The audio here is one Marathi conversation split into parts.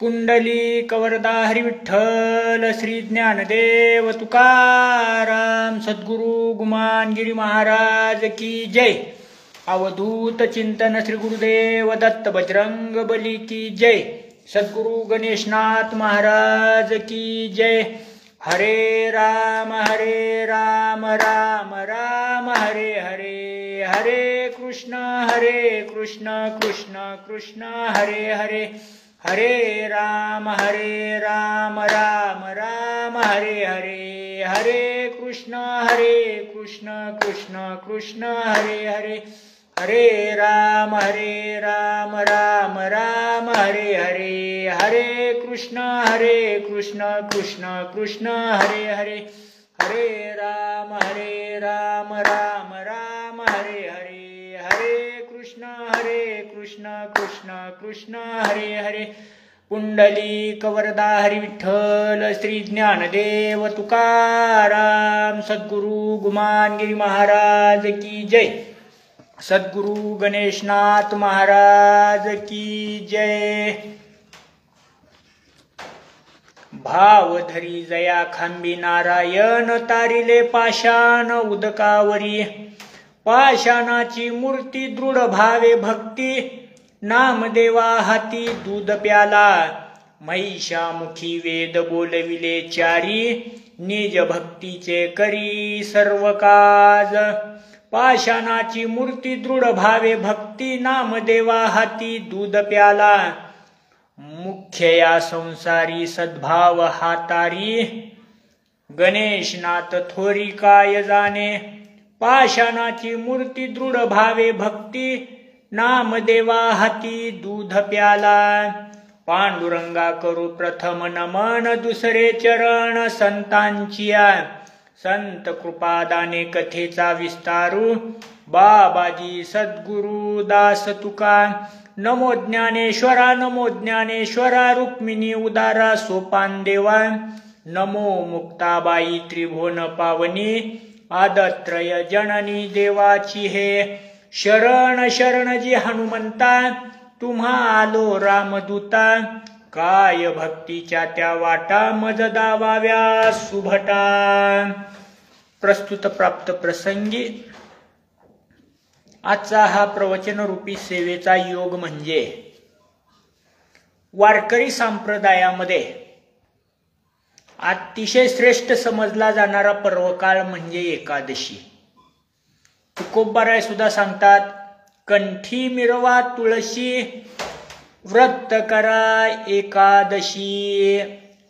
पुंडलिक वरदा हरी विठ्ठल श्री ज्ञानदेव तुकाराम सद्गुरु गुमानगिरी महाराज की जय। अवधूत चिंतन श्री गुरुदेव दत्त बजरंग बली की जय। सद्गुरु गणेशनाथ महाराज की जय। हरे राम राम राम हरे हरे, हरे कृष्ण कृष्ण कृष्ण हरे हरे, हरे राम राम राम हरे हरे, हरे कृष्ण कृष्ण कृष्ण हरे हरे, हरे राम राम हरे हरे, हरे कृष्ण कृष्ण कृष्ण हरे हरे, हरे राम राम हरे हरे, हरे कृष्ण कृष्ण कृष्ण हरे हरे। पुंडलिक वरदा हरी विठ्ठल श्री ज्ञानदेव तुकाराम सद्गुरु गुमानगिरी महाराज की जय। सद्गुरु गणेशनाथ महाराज की जय। भाव धरी जया खांबी नारायण, तारिले पाषाण उदकावरी, पाषाणाची मूर्ती दृढ भावे भक्ती, नामदेवा हाती दूध प्याला, महिषामुखी वेद बोलविले चारी, निज भक्तीचे करी सर्व काज। पाषाणाची मूर्ती दृढ भावे भक्ती, नामदेवा हाती दूध प्याला, मुख्य या संसारी सद्भाव हातारी, गणेशनाथ थोरी काय जाणे। पाषाणाची मूर्ती दृढ भावे भक्ती, नामदेवा हाती दूध प्याला, पांडुरंगा करू प्रथम नमन, दुसरे चरण संतांचिया, संत कृपादाने कथेचा विस्तारू, बाबाजी सद्गुरु दास तुका, नमो ज्ञानेश्वरा रुक्मिणी उदारा सोपान देवा, नमो मुक्ताबाई त्रिभुवन पावनी, आदत्रय जननी देवाची हे, शरण जी हनुमंता, तुम्हा आलो रामदूता, काय भक्तीच्या त्या वाटा, मज दावाव्या सुभटा। प्रस्तुत प्राप्त प्रसंगी आजचा हा प्रवचन रूपी सेवेचा योग म्हणजे वारकरी संप्रदायामध्ये अतिशय श्रेष्ठ समजला जाणारा पर्वकाळ म्हणजे एकादशी। तुकोबाराय सुद्धा सांगतात, कंठी मिरवा तुळशी, व्रत करा एकादशी।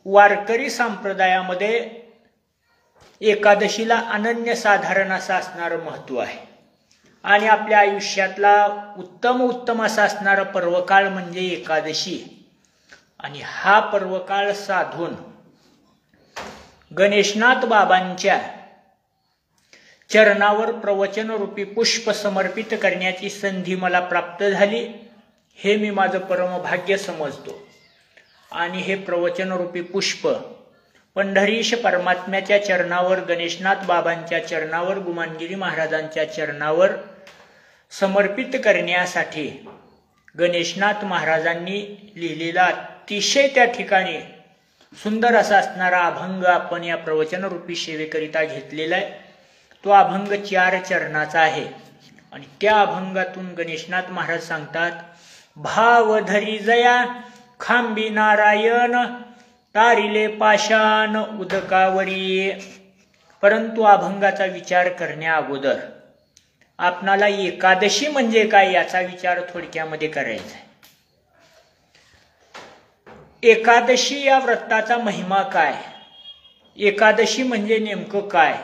वारकरी संप्रदायामध्ये एकादशीला अनन्यसाधारण असं असणारं महत्व आहे आणि आपल्या आयुष्यातला उत्तम असा असणारा पर्वकाळ म्हणजे एकादशी। आणि हा पर्वकाळ साधून गणेशनाथ बाबांच्या चरणावर प्रवचन रूपी पुष्प समर्पित करण्याची संधी मला प्राप्त झाली, हे मी माझं परमभाग्य समजतो। आणि हे प्रवचन रूपी पुष्प पंढरीश परमात्म्याच्या चरणावर, गणेशनाथ बाबांच्या चरणावर, गुमानगिरी महाराजांच्या चरणावर समर्पित करण्यासाठी गणेशनाथ महाराजांनी लिहिलेला अतिशय त्या ठिकाणी सुंदर असा असणारा अभंग आपण या प्रवचन रूपी सेवेकरिता घेतलेला आहे। तो अभंग 4 चरणाचा आहे आणि त्या अभंगातून गणेशनाथ महाराज सांगतात, भाव धरी जया खांबी नारायण, तारिले पाषाण उदकावरी। परंतु अभंगाचा विचार करण्या अगोदर आपणाला एकादशी म्हणजे काय याचा विचार थोडक्यामध्ये करायचा आहे। एकादशी या व्रताचा महिमा काय, एकादशी म्हणजे नेमकं काय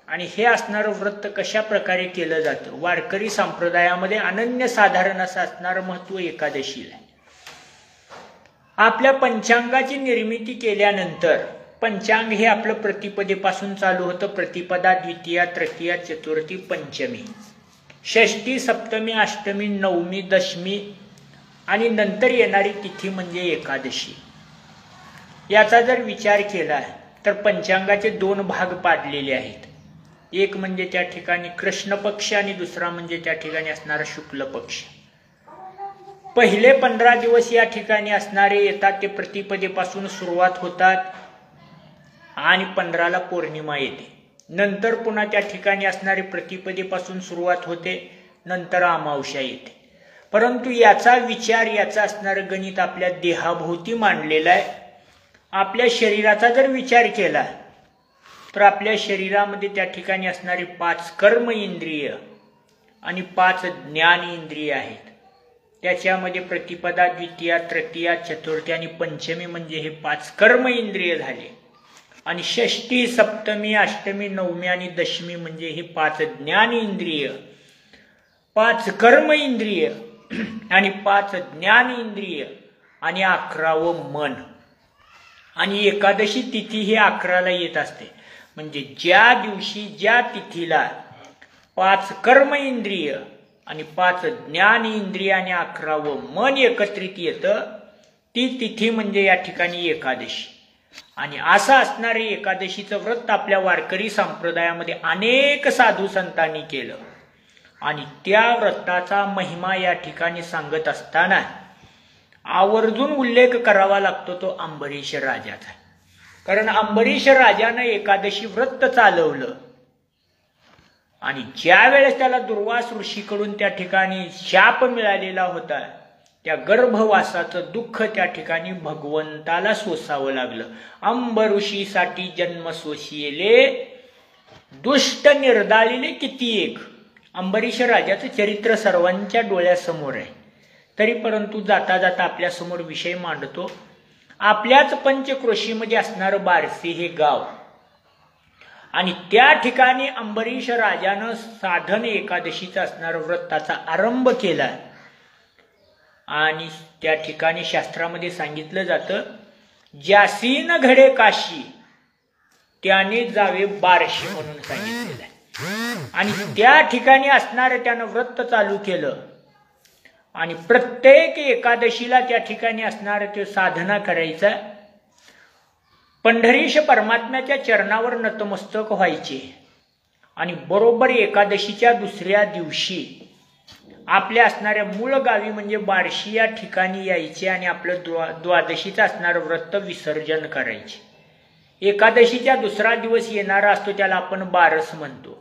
आणि हे असणारं व्रत कशा प्रकारे केलं जातं। वारकरी संप्रदायामध्ये अनन्यसाधारण असं असणारं महत्व एकादशीला आहे। आपल्या पंचांगाची निर्मिती केल्यानंतर, पंचांग हे आपलं प्रतिपदेपासून चालू होतं, प्रतिपदा, द्वितीया, तृतीया, चतुर्थी, पंचमी, षष्ठी, सप्तमी, अष्टमी, नवमी, दशमी आणि नंतर येणारी तिथी म्हणजे एकादशी। याचा जर विचार केला तर पंचांगाचे 2 भाग पाडलेले आहेत। एक म्हणजे त्या ठिकाणी कृष्ण पक्ष आणि दुसरा म्हणजे त्या ठिकाणी असणारा शुक्ल पक्ष। पहिले 15 दिवस या ठिकाणी असणारे येतात ते प्रतिपदेपासून सुरुवात होतात आणि 15ला पौर्णिमा येते. नंतर पुन्हा त्या ठिकाणी असणारे प्रतिपदेपासून सुरुवात होते, नंतर अमावस्या येते. परंतु याचा विचार, याचा असणारं गणित आपल्या देहाभोवती मांडलेलं आहे. आपल्या शरीराचा जर विचार केला तर आपल्या शरीरामध्ये त्या ठिकाणी असणारी 5 कर्म इंद्रिय आणि 5 ज्ञान इंद्रिय आहेत. त्याच्यामध्ये प्रतिपदा, द्वितीया, तृतीया, चतुर्थी आणि पंचमी म्हणजे हे 5 कर्म इंद्रिय झाले. आणि षष्ठी, सप्तमी, अष्टमी, नवमी आणि दशमी म्हणजे हे 5 ज्ञान इंद्रिय, 5 कर्म इंद्रिय आणि 5 ज्ञान इंद्रिय आणि 11वं मन. आणि एकादशी तिथी ही 11ला येत असते. म्हणजे ज्या दिवशी, ज्या तिथीला 5 कर्म इंद्रिय आणि 5 ज्ञान इंद्रिय आणि 11वं मन एकत्रित येतं, ती तिथी म्हणजे या ठिकाणी एकादशी. आणि असं असणारे एकादशीचं व्रत आपल्या वारकरी संप्रदायामध्ये अनेक साधू संतांनी केलं. आणि त्या व्रताचा महिमा या ठिकाणी सांगत असताना आवर्जून उल्लेख करावा लागतो तो अंबरीश राजाचा. कारण अंबरीश राजानं एकादशी व्रत चालवलं आणि ज्या वेळेस त्याला दुर्वास ऋषीकडून त्या ठिकाणी शाप मिळालेला होता, त्या गर्भवासाचं दुःख त्या ठिकाणी भगवंताला सोसावं लागलं. अंब ऋषीसाठी जन्म सोशिले, दुष्ट निर्दाळिले किती एक. अंबरीश राजाचं चरित्र सर्वांच्या डोळ्यासमोर आहे. तरी परंतु जाता जाता आपल्यासमोर विषय मांडतो. आपल्याच पंचक्रोशीमध्ये असणारं बारसी हे गाव, आणि त्या ठिकाणी अंबरीश राजानं साधन एकादशीचं असणारं व्रताचा आरंभ केला. आणि त्या ठिकाणी शास्त्रामध्ये सांगितलं जातं, ज्यासी न घडे काशी त्याने जावे बारशी म्हणून सांगितलेलं आहे. आणि त्या ठिकाणी असणारे त्यानं व्रत चालू केलं आणि प्रत्येक एकादशीला त्या ठिकाणी असणारे ते साधना करायचा. पंढरीश परमात्म्याच्या चरणावर नतमस्तक व्हायचे आणि बरोबर एकादशीच्या दुसऱ्या दिवशी आपल्या असणाऱ्या मूळ गावी म्हणजे बार्शी या ठिकाणी यायचे आणि आपलं द्वादशीचं असणारं व्रत विसर्जन करायचे. एकादशीच्या दुसरा दिवस येणारा असतो त्याला आपण बारस म्हणतो.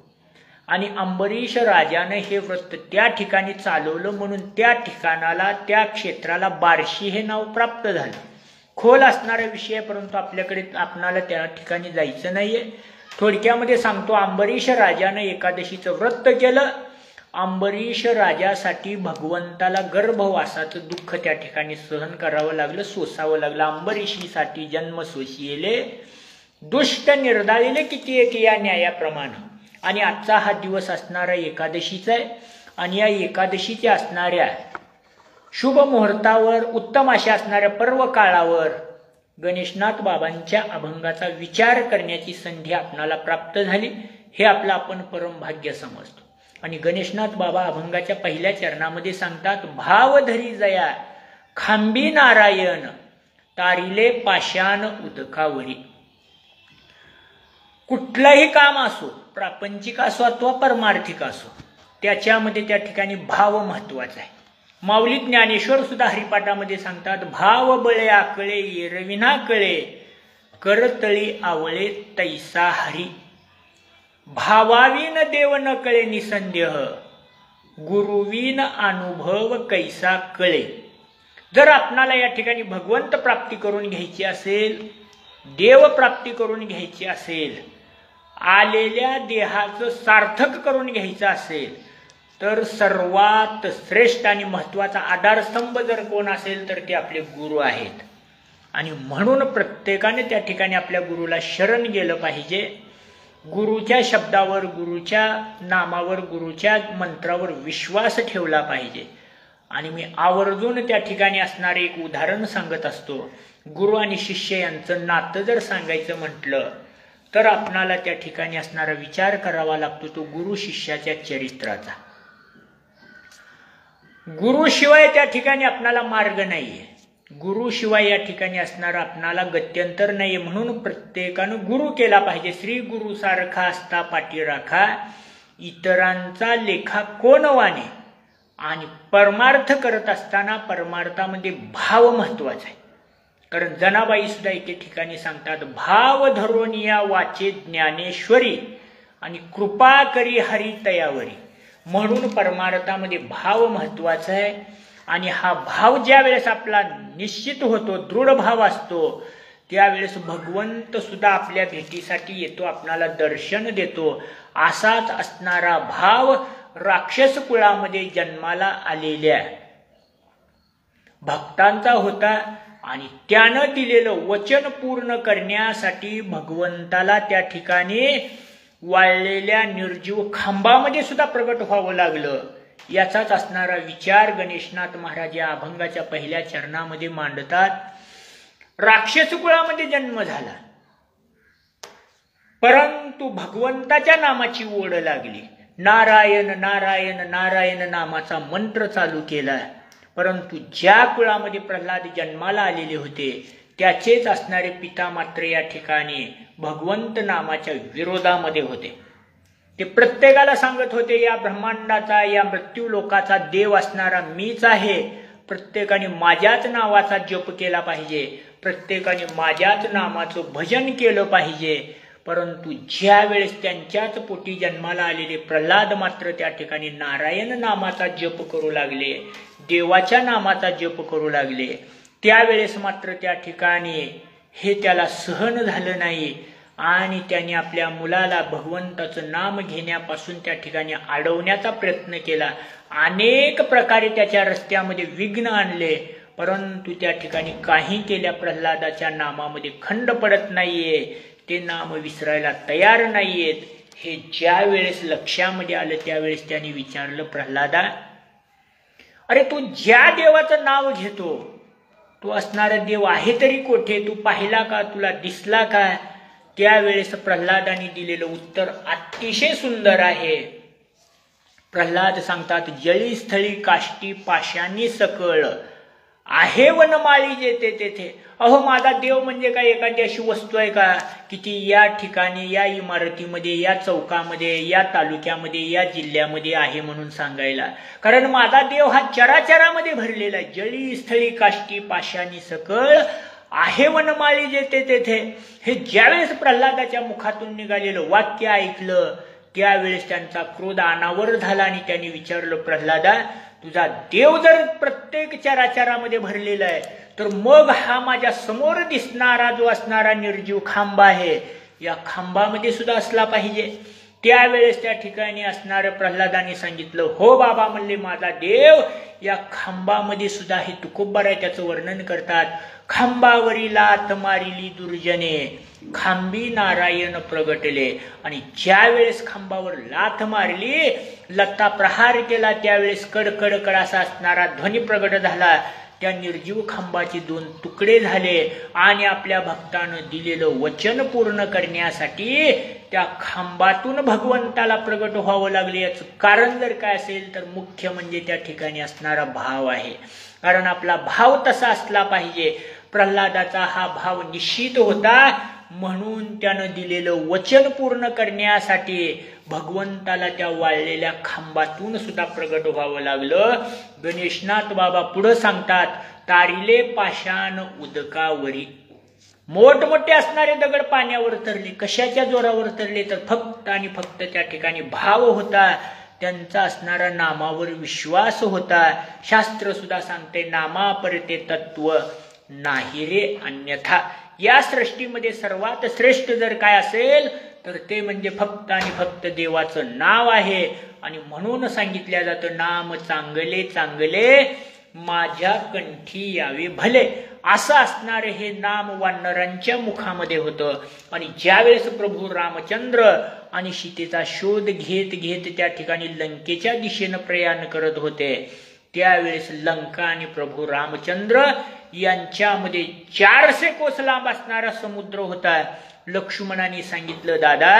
आणि अंबरीश राजाने हे व्रत त्या ठिकाणी चालवलं म्हणून त्या ठिकाणाला, त्या क्षेत्राला बार्शी हे नाव प्राप्त झालं. खोल असणारा विषय, परंतु आपल्याकडे आपणाला त्या ठिकाणी जायचं नाहीये. थोडक्यामध्ये सांगतो, अंबरीश राजाने एकादशीचं व्रत केलं. अंबरीश राजासाठी भगवंताला गर्भवासाचं दुःख त्या ठिकाणी सहन करावं लागलं, सोसावं लागलं. अंबरीशीसाठी जन्म सोशिले, दुष्ट निर्दाळिले किती एक या न्यायाप्रमाणे. आणि आजचा हा दिवस असणारा एकादशीचा आहे. आणि या एकादशीच्या असणाऱ्या शुभ मुहूर्तावर, उत्तम अशा असणाऱ्या पर्व काळावर गणेशनाथ बाबांच्या अभंगाचा विचार करण्याची संधी आपणाला प्राप्त झाली. हे आपलं आपण परम भाग्य समजतो. आणि गणेशनाथ बाबा अभंगाच्या पहिल्या चरणामध्ये सांगतात, भावधरी जया खांबी नारायण तारिले पाषाण उदकावरी. कुठलंही काम असो, प्रापंचिक असो अथवा परमार्थिक असो, त्याच्यामध्ये त्या ठिकाणी भाव महत्वाचा आहे. माऊली ज्ञानेश्वर सुद्धा हरिपाठामध्ये सांगतात, भाव बळे आकळे एरविना कळे करतळी आवळे तैसा हरी. भावावीन देव न कळे निसंदेह गुरुवीन अनुभव कैसा कळे. जर आपणाला या ठिकाणी भगवंत प्राप्ती करून घ्यायची असेल, देव प्राप्ती करून घ्यायची असेल, आलेल्या देहाचं सार्थक करून घ्यायचं असेल, तर सर्वात श्रेष्ठ आणि महत्वाचा आधारस्तंभ जर कोण असेल तर ते आपले गुरु आहेत. आणि म्हणून प्रत्येकाने त्या ठिकाणी आपल्या गुरुला शरण गेलं पाहिजे. गुरुच्या शब्दावर, गुरुच्या नामावर, गुरुच्या मंत्रावर विश्वास ठेवला पाहिजे. आणि मी आवर्जून त्या ठिकाणी असणारे एक उदाहरण सांगत असतो. गुरु आणि शिष्य यांचं नातं जर सांगायचं म्हटलं तर आपणाला त्या ठिकाणी असणारा विचार करावा लागतो तो गुरु शिष्याच्या चरित्राचा. गुरुशिवाय त्या ठिकाणी आपणाला मार्ग नाहीये. गुरुशिवाय या ठिकाणी असणारा आपणाला गत्यंतर नाहीये. म्हणून प्रत्येकानं गुरु केला पाहिजे. श्री गुरु सारखा असता पाठी राखा, इतरांचा लेखा कोण वाणे, आणि परमार्थ करत असताना परमार्थामध्ये भाव महत्वाचा आहे. कारण जनाबाई सुद्धा एके ठिकाणी सांगतात, भाव धरून या वाचे ज्ञानेश्वरी आणि कृपा करी हरी तयावरी. म्हणून परमार्थामध्ये भाव महत्वाचा आहे. आणि हा भाव ज्या वेळेस आपला निश्चित होतो, दृढ भाव असतो, त्यावेळेस भगवंत सुद्धा आपल्या भेटीसाठी येतो, आपणाला दर्शन देतो. असाच असणारा भाव राक्षस कुळामध्ये जन्माला आलेल्या भक्तांचा होता. आणि त्यानं दिलेलं वचन पूर्ण करण्यासाठी भगवंताला त्या ठिकाणी वाळलेल्या निर्जीव खांबामध्ये सुद्धा प्रगट व्हावं लागलं. याचाच असणारा विचार गणेशनाथ महाराज या अभंगाच्या पहिल्या चरणामध्ये मांडतात. राक्षस कुळामध्ये जन्म झाला, परंतु भगवंताच्या नामाची ओढ लागली. नारायण नारायण नारायण नामाचा मंत्र चालू केला. परंतु ज्या कुळामध्ये प्रल्हाद जन्माला आलेले होते त्याचेच असणारे पिता मात्र या ठिकाणी भगवंत नामाच्या विरोधामध्ये होते. ते प्रत्येकाला सांगत होते, या ब्रह्मांडाचा, या मृत्यू लोकाचा देव असणारा मीच आहे. प्रत्येकाने माझ्याच नावाचा जप केला पाहिजे, प्रत्येकाने माझ्याच नामाचं भजन केलं पाहिजे. परंतु ज्या वेळेस त्यांच्याच पोटी जन्माला आलेले प्रल्हाद मात्र त्या ठिकाणी नारायण नामाचा जप करू लागले, देवाच्या नामाचा जप करू लागले, त्यावेळेस मात्र त्या ठिकाणी हे त्याला सहन झालं नाही. आणि त्याने आपल्या मुलाला भगवंताचं नाम घेण्यापासून त्या ठिकाणी अडवण्याचा प्रयत्न केला. अनेक प्रकारे त्याच्या रस्त्यामध्ये विघ्न आणले, परंतु त्या ठिकाणी काही केल्या प्रल्हादाच्या नामामध्ये खंड पडत नाहीये, ते नाम विसरायला तयार नाहीयेत. हे ज्या वेळेस लक्षामध्ये आलं त्यावेळेस त्याने विचारलं, प्रल्हादा, अरे तू ज्या देवाचं नाव घेतो तो असणारा देव आहे तरी कोठे? तू पाहिला का? तुला दिसला का? त्यावेळेस प्रल्हादाने दिलेलं उत्तर अतिशय सुंदर आहे. प्रल्हाद सांगतात, जळी स्थळी काष्टी पाशांनी सकळ आहे वनमाळी जेथे तेथे. अहो, माझा देव म्हणजे काय एखादी अशी वस्तू आहे का की ती या ठिकाणी, या इमारतीमध्ये, या चौकामध्ये, या तालुक्यामध्ये, या जिल्ह्यामध्ये आहे म्हणून सांगायला? कारण माझा देव हा चराचरामध्ये भरलेला आहे. जळी स्थळी काष्टी पाशांनी सकळ आहे वनमाळी जेथे तेथे. हे ज्यावेळेस प्रल्हादाच्या मुखातून निघालेलं वाक्य ऐकलं त्यावेळेस त्यांचा क्रोध अनावर झाला आणि त्यांनी विचारलं, प्रल्हादा, तुझा देव जर प्रत्येक चराचरामध्ये भरलेला आहे तर मग हा माझ्या समोर दिसणारा जो असणारा निर्जीव खांबा आहे या खांबामध्ये सुद्धा असला पाहिजे. त्यावेळेस त्या ठिकाणी असणाऱ्या प्रल्हादाने सांगितलं, हो बाबा, म्हणले, माझा देव या खांबामध्ये सुद्धा. हे तुकोबाराय त्याचं वर्णन करतात. खांबावरी लाथ मारिली दुर्जने, खांबी नारायण प्रगटले. आणि ज्या वेळेस खांबावर लाथ मारली, लत्ता प्रहार केला, त्यावेळेस कडकड कडासा असणारा ध्वनी प्रगट झाला. त्या निर्जीव खांबाचे 2 तुकडे झाले आणि आपल्या भक्तानं दिलेलं वचन पूर्ण करण्यासाठी त्या खांबातून भगवंताला प्रगट व्हावं लागले. याचं कारण जर काय असेल तर मुख्य म्हणजे त्या ठिकाणी असणारा भाव आहे. कारण आपला भाव तसा असला पाहिजे. प्रल्हादाचा हा भाव निश्चित होता, म्हणून त्यानं दिलेलं वचन पूर्ण करण्यासाठी भगवंताला त्या वाळलेल्या खांबातून सुद्धा प्रगट व्हावं लागलं. गणेशनाथ बाबा पुढे सांगतात, तारिले पाषाण उदकावरी. मोठमोठे असणारे दगड पाण्यावर तरले. कशाच्या जोरावर तरले? तर फक्त आणि फक्त त्या ठिकाणी भाव होता, त्यांचा असणारा नामावर विश्वास होता. शास्त्र सुद्धा सांगते, नामापरते तत्व नाही रे अन्यथा. या सृष्टीमध्ये सर्वात श्रेष्ठ जर काय असेल तर ते म्हणजे फक्त आणि फक्त देवाचं नाव आहे. आणि म्हणून सांगितल्या जातं, नाम चांगले चांगले माझ्या कंठी यावे भले. असं असणारे हे नाम वानरांच्या मुखामध्ये होतं. आणि ज्यावेळेस प्रभू रामचंद्र आणि सीतेचा शोध घेत घेत त्या ठिकाणी लंकेच्या दिशेनं प्रयाण करत होते, त्यावेळेस लंका आणि प्रभू रामचंद्र यांच्यामध्ये 400 कोस लांब असणारा समुद्र होता. लक्ष्मणाने सांगितलं, दादा,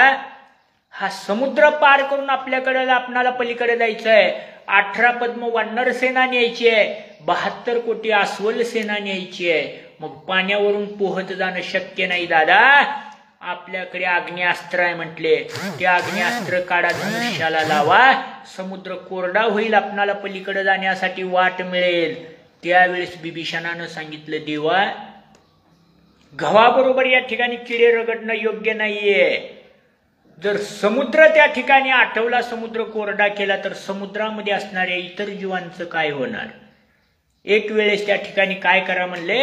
हा समुद्र पार करून आपल्याकडे आपणाला पलीकडे जायचं आहे. 18 पद्म वानर सेना न्यायची आहे, 72 कोटी अस्वल सेना न्यायची आहे. मग पाण्यावरून पोहत जाणं शक्य नाही दादा. आपल्याकडे आग्नेयास्त्र आहे म्हटले, ते आग्नेयास्त्र काढा, धनुष्याला लावा, समुद्र कोरडा होईल, आपणाला पलीकडे जाण्यासाठी वाट मिळेल. त्यावेळेस बिभीषणानं सांगितलं, देवा गव्हाबरोबर या ठिकाणी किडे रगडणं योग्य नाहीये. जर समुद्र त्या ठिकाणी आठवला, समुद्र कोरडा केला, तर समुद्रामध्ये असणाऱ्या इतर जीवांचं काय होणार? एक वेळेस त्या ठिकाणी काय करा म्हणले,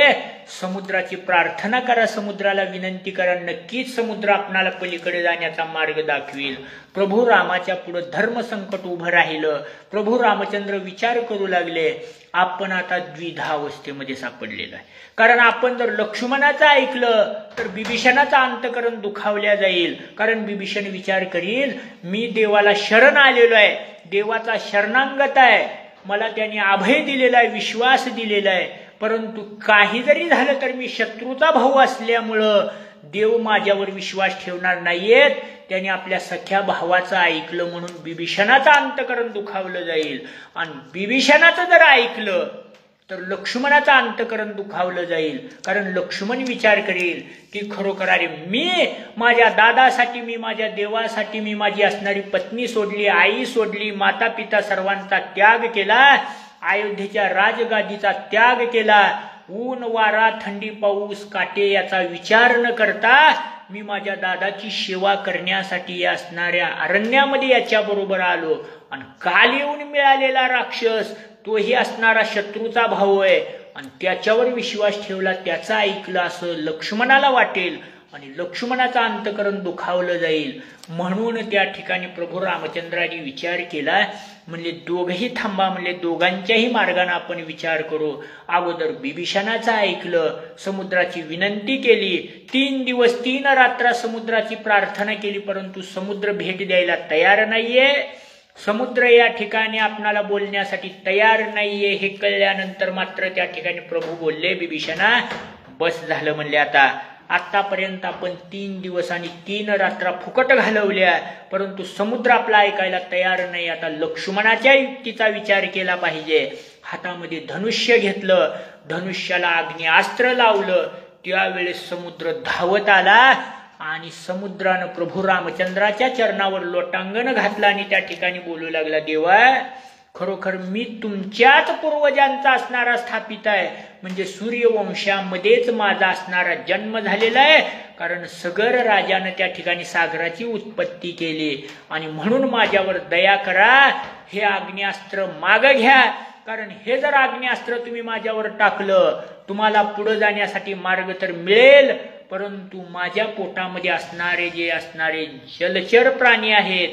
समुद्राची प्रार्थना करा, समुद्राला विनंती करा, नक्कीच समुद्र आपणाला पलीकडे जाण्याचा मार्ग दाखवेल. प्रभू रामाच्या पुढे धर्म संकट उभं राहिलं. प्रभू रामचंद्र विचार करू लागले, आपण आता द्विधावस्थेमध्ये सापडलेलो आहे. कारण आपण जर लक्ष्मणाचं ऐकलं तर बिभीषणाचा अंतकरण दुखावल्या जाईल. कारण बिभीषण विचार करील, मी देवाला शरण आलेलो आहे, देवाचा शरणांगत आहे, मला त्याने अभय दिलेला आहे, विश्वास दिलेला आहे, परंतु काही जरी झालं तर मी शत्रूचा भाऊ असल्यामुळं देव माझ्यावर विश्वास ठेवणार नाहीयेत. त्याने आपल्या सख्या भावाचं ऐकलं म्हणून बिभीषणाचं अंतकरण दुखावलं जाईल. आणि बिभीषणाचं जर ऐकलं तर लक्ष्मणाचं अंतकरण दुखावलं जाईल. कारण लक्ष्मण विचार करेल की खरोखर अरे मी माझ्या दादासाठी, मी माझ्या देवासाठी, मी माझी असणारी पत्नी सोडली, आई सोडली, माता पिता सर्वांचा त्याग केला, अयोध्येच्या राजगादीचा त्याग केला, ऊन वारा थंडी पाऊस काटे याचा विचार न करता मी माझ्या दादाची सेवा करण्यासाठी असणाऱ्या अरण्यामध्ये याच्या बरोबर आलो. आणि काल येऊन मिळालेला राक्षस तोही असणारा शत्रूचा भाऊ आहे आणि त्याच्यावर विश्वास ठेवला, त्याचा ऐकलं असं लक्ष्मणाला वाटेल आणि लक्ष्मणाचं अंतकरण दुखावलं जाईल. म्हणून त्या ठिकाणी प्रभू रामचंद्राने विचार केला, म्हणजे दोघही थांबा, म्हणजे दोघांच्याही मार्गाने आपण विचार करू. अगोदर बिभीषणाचं ऐकलं, समुद्राची विनंती केली, 3 दिवस 3 रात्र समुद्राची प्रार्थना केली, परंतु समुद्र भेट द्यायला तयार नाहीये. समुद्र या ठिकाणी आपणाला बोलण्यासाठी तयार नाहीये. हे कळल्यानंतर मात्र त्या ठिकाणी प्रभू बोलले, बिभीषणा बस झालं म्हणले, आतापर्यंत आपण 3 दिवस आणि 3 रात्र फुकट घालवल्या, परंतु समुद्र आपला ऐकायला तयार नाही. आता लक्ष्मणाच्या युक्तीचा विचार केला पाहिजे. हातामध्ये धनुष्य घेतलं, धनुष्याला आग्नेयास्त्र लावलं, त्यावेळेस समुद्र धावत आला आणि समुद्रानं प्रभू रामचंद्राच्या चरणावर लोटांगण घातलं आणि त्या ठिकाणी बोलू लागला, देवा खरोखर मी तुमच्याच पूर्वजांचा असणारा स्थापित आहे, म्हणजे सूर्यवंशामध्येच माझा असणारा जन्म झालेला आहे. कारण सगर राजानं त्या ठिकाणी सागराची उत्पत्ती केली आणि म्हणून माझ्यावर दया करा, हे आग्नेयास्त्र माग घ्या. कारण हे जर आग्नेयास्त्र तुम्ही माझ्यावर टाकलं, तुम्हाला पुढे जाण्यासाठी मार्ग तर मिळेल, परंतु माझ्या पोटामध्ये असणारे जलचर प्राणी आहेत,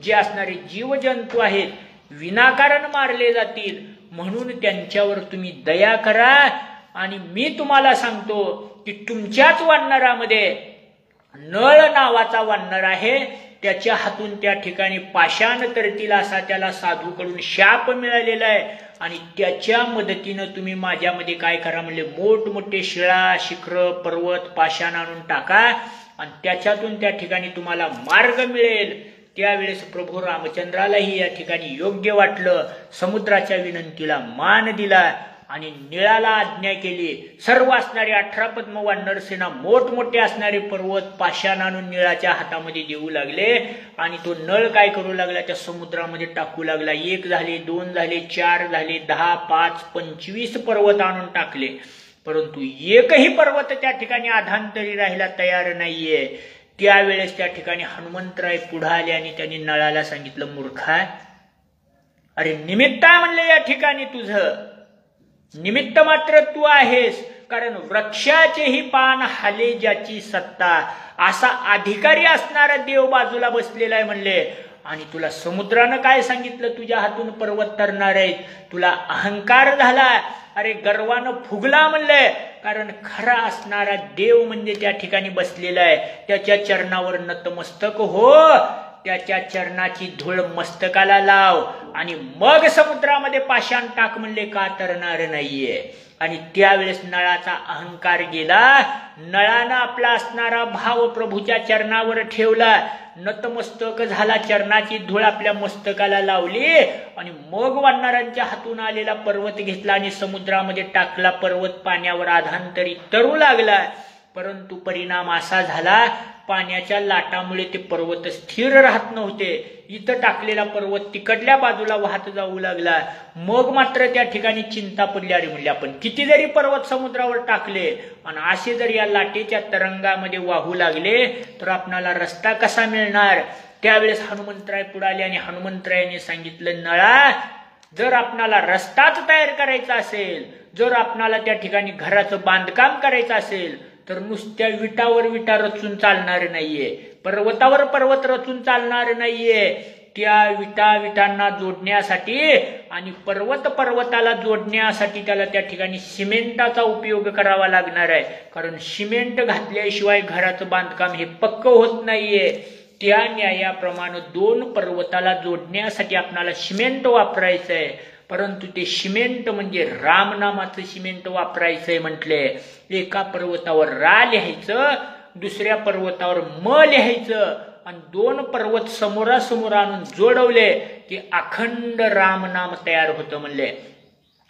जे असणारे जीवजंतू आहेत, विनाकारण मारले जातील. म्हणून त्यांच्यावर तुम्ही दया करा. आणि मी तुम्हाला सांगतो की तुमच्याच वानरामध्ये नळ नावाचा वानर आहे, त्याच्या हातून त्या ठिकाणी पाषाण तरतील असा त्याला साधूकडून शाप मिळालेला आहे. आणि त्याच्या मदतीनं तुम्ही माझ्यामध्ये काय करा म्हणले, मोठमोठे शिळा शिखर पर्वत पाषाण आणून टाका आणि त्याच्यातून त्या ठिकाणी तुम्हाला मार्ग मिळेल. त्यावेळेस प्रभू रामचंद्रालाही या ठिकाणी योग्य वाटलं, समुद्राच्या विनंतीला मान दिला आणि निळाला आज्ञा केली. सर्व असणारे 18 पद्म वानर सेना मोठमोठे असणारे पर्वत पाषाण आणून निळाच्या हातामध्ये देऊ लागले आणि तो नळ काय करू लागला, त्या समुद्रामध्ये टाकू लागला. 1 झाले, 2 झाले, 4 झाले, 10, 5, 25 पर्वत आणून टाकले, परंतु एकही पर्वत त्या ठिकाणी आधांतरी राहायला तयार नाहीये. त्यावेळेस त्या ठिकाणी हनुमंतराय पुढे आले आणि त्यांनी नळाला सांगितलं, मूर्खा, अरे निमित्त म्हणले या ठिकाणी तुझं निमित्त मात्र तू आहेस. कारण वृक्षाचेही पान हाले ज्याची सत्ता, असा अधिकारी असणारा देव बाजूला बसलेला आहे म्हणले. आणि तुला समुद्रानं काय सांगितलं, तुझ्या हातून पर्वत तरणार आहेत, तुला अहंकार झाला, अरे गर्वानं फुगला म्हणले. कारण खरा असणारा देव म्हणजे त्या ठिकाणी बसलेला आहे, त्याच्या चरणावर नतमस्तक हो, त्याच्या चरणाची धूळ मस्तकाला लाव आणि मग समुद्रामध्ये पाषाण टाक म्हणले, का तरणार नाहीये. आणि त्यावेळेस नळाचा अहंकार गेला. नळानं आपला असणारा भाव प्रभूच्या चरणावर ठेवला, नतमस्तक झाला, चरणाची धूळ आपल्या मस्तकाला लावली आणि मग वानरांच्या हातून आलेला पर्वत घेतला आणि समुद्रामध्ये टाकला. पर्वत पाण्यावर आधांतरी तरू लागला. परंतु परिणाम असा झाला, पाण्याच्या लाटामुळे ते पर्वत स्थिर राहत नव्हते. इथं टाकलेला पर्वत तिकडल्या बाजूला वाहत जाऊ लागला. मग मात्र त्या ठिकाणी चिंता पडली. अरे म्हणले, आपण किती जरी पर्वत समुद्रावर टाकले आणि असे जर या लाटेच्या तरंगामध्ये वाहू लागले तर आपणाला रस्ता कसा मिळणार. त्यावेळेस हनुमंतराय पुढे आले आणि हनुमंतरायाने सांगितलं, नळा, जर आपणाला रस्ताच तयार करायचा असेल, जर आपणाला त्या ठिकाणी घराचं बांधकाम करायचं असेल तर नुसत्या विटावर विटा रचून चालणार नाहीये, पर्वतावर पर्वत रचून चालणार नाहीये. त्या विटांना जोडण्यासाठी आणि पर्वताला जोडण्यासाठी त्याला त्या ठिकाणी सिमेंटाचा उपयोग करावा लागणार आहे. कारण सिमेंट घातल्याशिवाय घराचं बांधकाम हे पक्क होत नाहीये. त्या न्यायाप्रमाणे 2 पर्वताला जोडण्यासाठी आपल्याला सिमेंट वापरायचं आहे. परंतु ते सिमेंट म्हणजे रामनामाचं सिमेंट वापरायचंय म्हटले. एका पर्वतावर रा लिहायचं, दुसऱ्या पर्वतावर म लिहायचं आणि 2 पर्वत समोरासमोर आणून जोडवले की अखंड रामनाम तयार होतं म्हणले.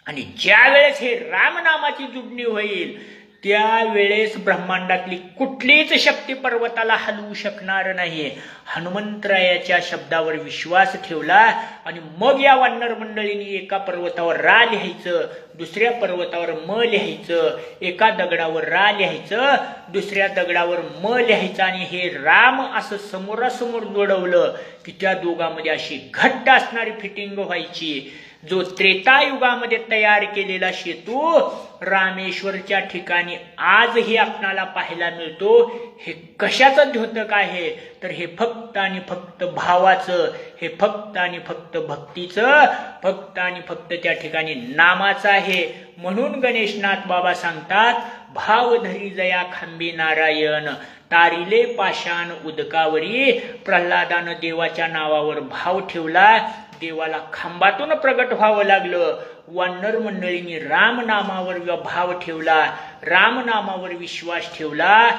आणि ज्या वेळेस हे रामनामाची जुडणी होईल त्यावेळेस ब्रह्मांडातली कुठलीच शक्ती पर्वताला हलवू शकणार नाही. हनुमंतरायाच्या शब्दावर विश्वास ठेवला आणि मग या वानर मंडळींनी एका पर्वतावर रा लिहायचं, दुसऱ्या पर्वतावर म लिहायचं, एका दगडावर रा लिहायचं, दुसऱ्या दगडावर म लिहायचं आणि हे राम असं समोरासमोर जोडवलं की त्या दोघांमध्ये अशी घट्ट असणारी फिटिंग व्हायची. जो त्रेतायुगामध्ये तयार केलेला सेतू रामेश्वरच्या ठिकाणी आजही आपणाला पाहायला मिळतो. हे कशाचं द्योतक आहे तर हे फक्त आणि फक्त भावाचं, हे फक्त आणि फक्त भक्तीचं, फक्त आणि फक्त त्या ठिकाणी नामाचं आहे. म्हणून गणेशनाथ बाबा सांगतात, भाव धरी जया खांबी नारायण, तारिले पाषाण उदकावरी. प्रल्हादानं देवाच्या नावावर भाव ठेवला, देवाला खांबातून प्रगट व्हावं लागलं. वानर मंडळींनी रामनामावर भाव ठेवला, रामनामावर विश्वास ठेवला.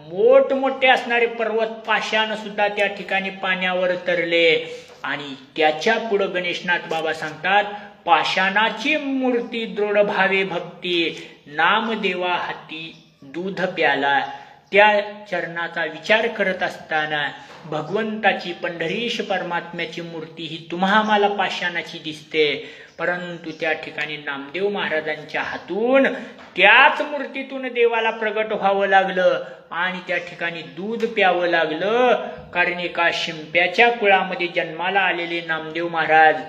मोठमोठे असणारे पर्वत पाषाण सुद्धा त्या ठिकाणी पाण्यावर तरले. आणि त्याच्या पुढे गणेशनाथ बाबा सांगतात, पाषाणाची मूर्ती दृढ भावे भक्ती, नामदेवा हाती दूध प्याला. त्या चरणाचा विचार करत असताना भगवंताची पंढरीश परमात्म्याची मूर्ती ही तुम्हा आम्हाला पाषाणाची दिसते, परंतु त्या ठिकाणी नामदेव महाराजांच्या हातून त्याच मूर्तीतून देवाला प्रगट व्हावं लागलं आणि त्या ठिकाणी दूध प्यावं लागलं. कारण एका शिंप्याच्या कुळामध्ये जन्माला आलेले नामदेव महाराज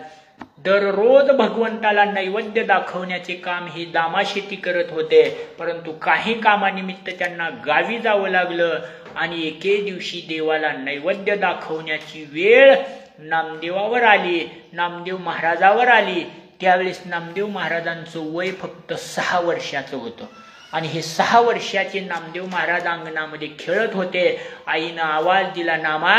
दररोज भगवंताला नैवेद्य दाखवण्याचे काम ही दामाशेती करत होते. परंतु काही कामानिमित्त त्यांना गावी जावं लागलं आणि एके दिवशी देवाला नैवेद्य दाखवण्याची वेळ नामदेवावर आली, नामदेव महाराजावर आली. त्यावेळेस नामदेव महाराजांचं वय फक्त 6 वर्षाचं होतं आणि हे 6 वर्षाचे नामदेव महाराज अंगणामध्ये खेळत होते. आईनं आवाज दिला, नामा,